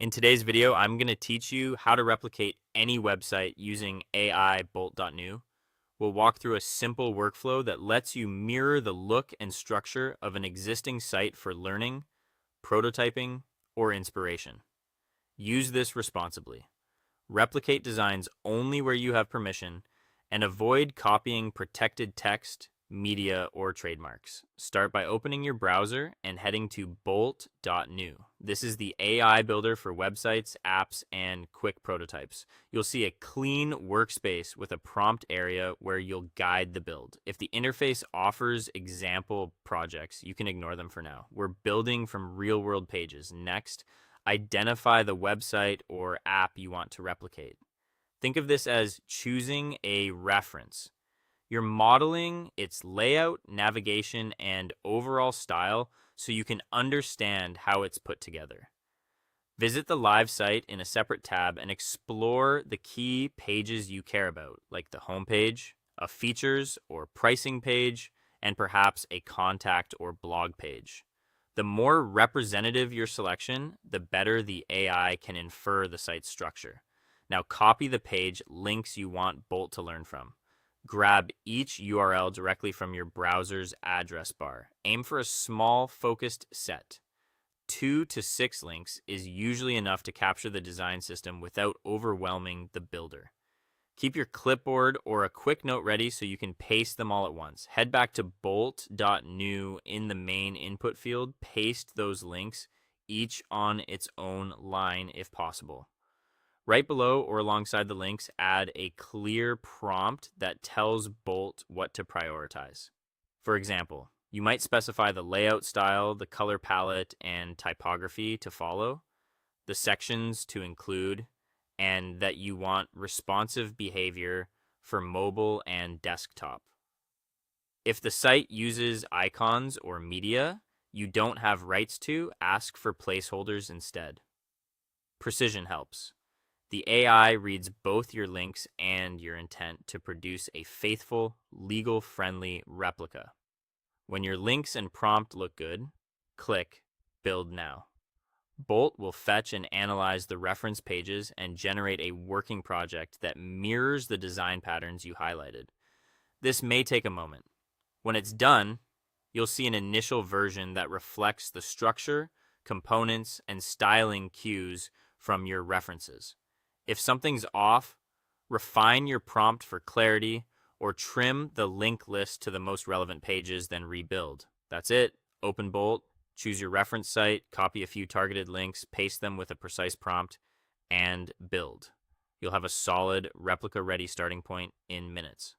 In today's video, I'm going to teach you how to replicate any website using AI Bolt.new. We'll walk through a simple workflow that lets you mirror the look and structure of an existing site for learning, prototyping, or inspiration. Use this responsibly. Replicate designs only where you have permission, and avoid copying protected text, media, or trademarks. Start by opening your browser and heading to Bolt.new. This is the AI builder for websites, apps, and quick prototypes. You'll see a clean workspace with a prompt area where you'll guide the build. If the interface offers example projects, you can ignore them for now. We're building from real-world pages. Next, identify the website or app you want to replicate. Think of this as choosing a reference. You're modeling its layout, navigation, and overall style so you can understand how it's put together. Visit the live site in a separate tab and explore the key pages you care about, like the homepage, a features or pricing page, and perhaps a contact or blog page. The more representative your selection, the better the AI can infer the site's structure. Now copy the page links you want Bolt to learn from. Grab each URL directly from your browser's address bar. Aim for a small, focused set. 2 to 6 links is usually enough to capture the design system without overwhelming the builder. Keep your clipboard or a quick note ready so you can paste them all at once. Head back to Bolt.new in the main input field. Paste those links, each on its own line if possible. Right below or alongside the links, add a clear prompt that tells Bolt what to prioritize. For example, you might specify the layout style, the color palette, and typography to follow, the sections to include, and that you want responsive behavior for mobile and desktop. If the site uses icons or media you don't have rights to, ask for placeholders instead. Precision helps. The AI reads both your links and your intent to produce a faithful, legal-friendly replica. When your links and prompt look good, click Build Now. Bolt will fetch and analyze the reference pages and generate a working project that mirrors the design patterns you highlighted. This may take a moment. When it's done, you'll see an initial version that reflects the structure, components, and styling cues from your references. If something's off, refine your prompt for clarity or trim the link list to the most relevant pages, then rebuild. That's it. Open Bolt, choose your reference site, copy a few targeted links, paste them with a precise prompt, and build. You'll have a solid replica-ready starting point in minutes.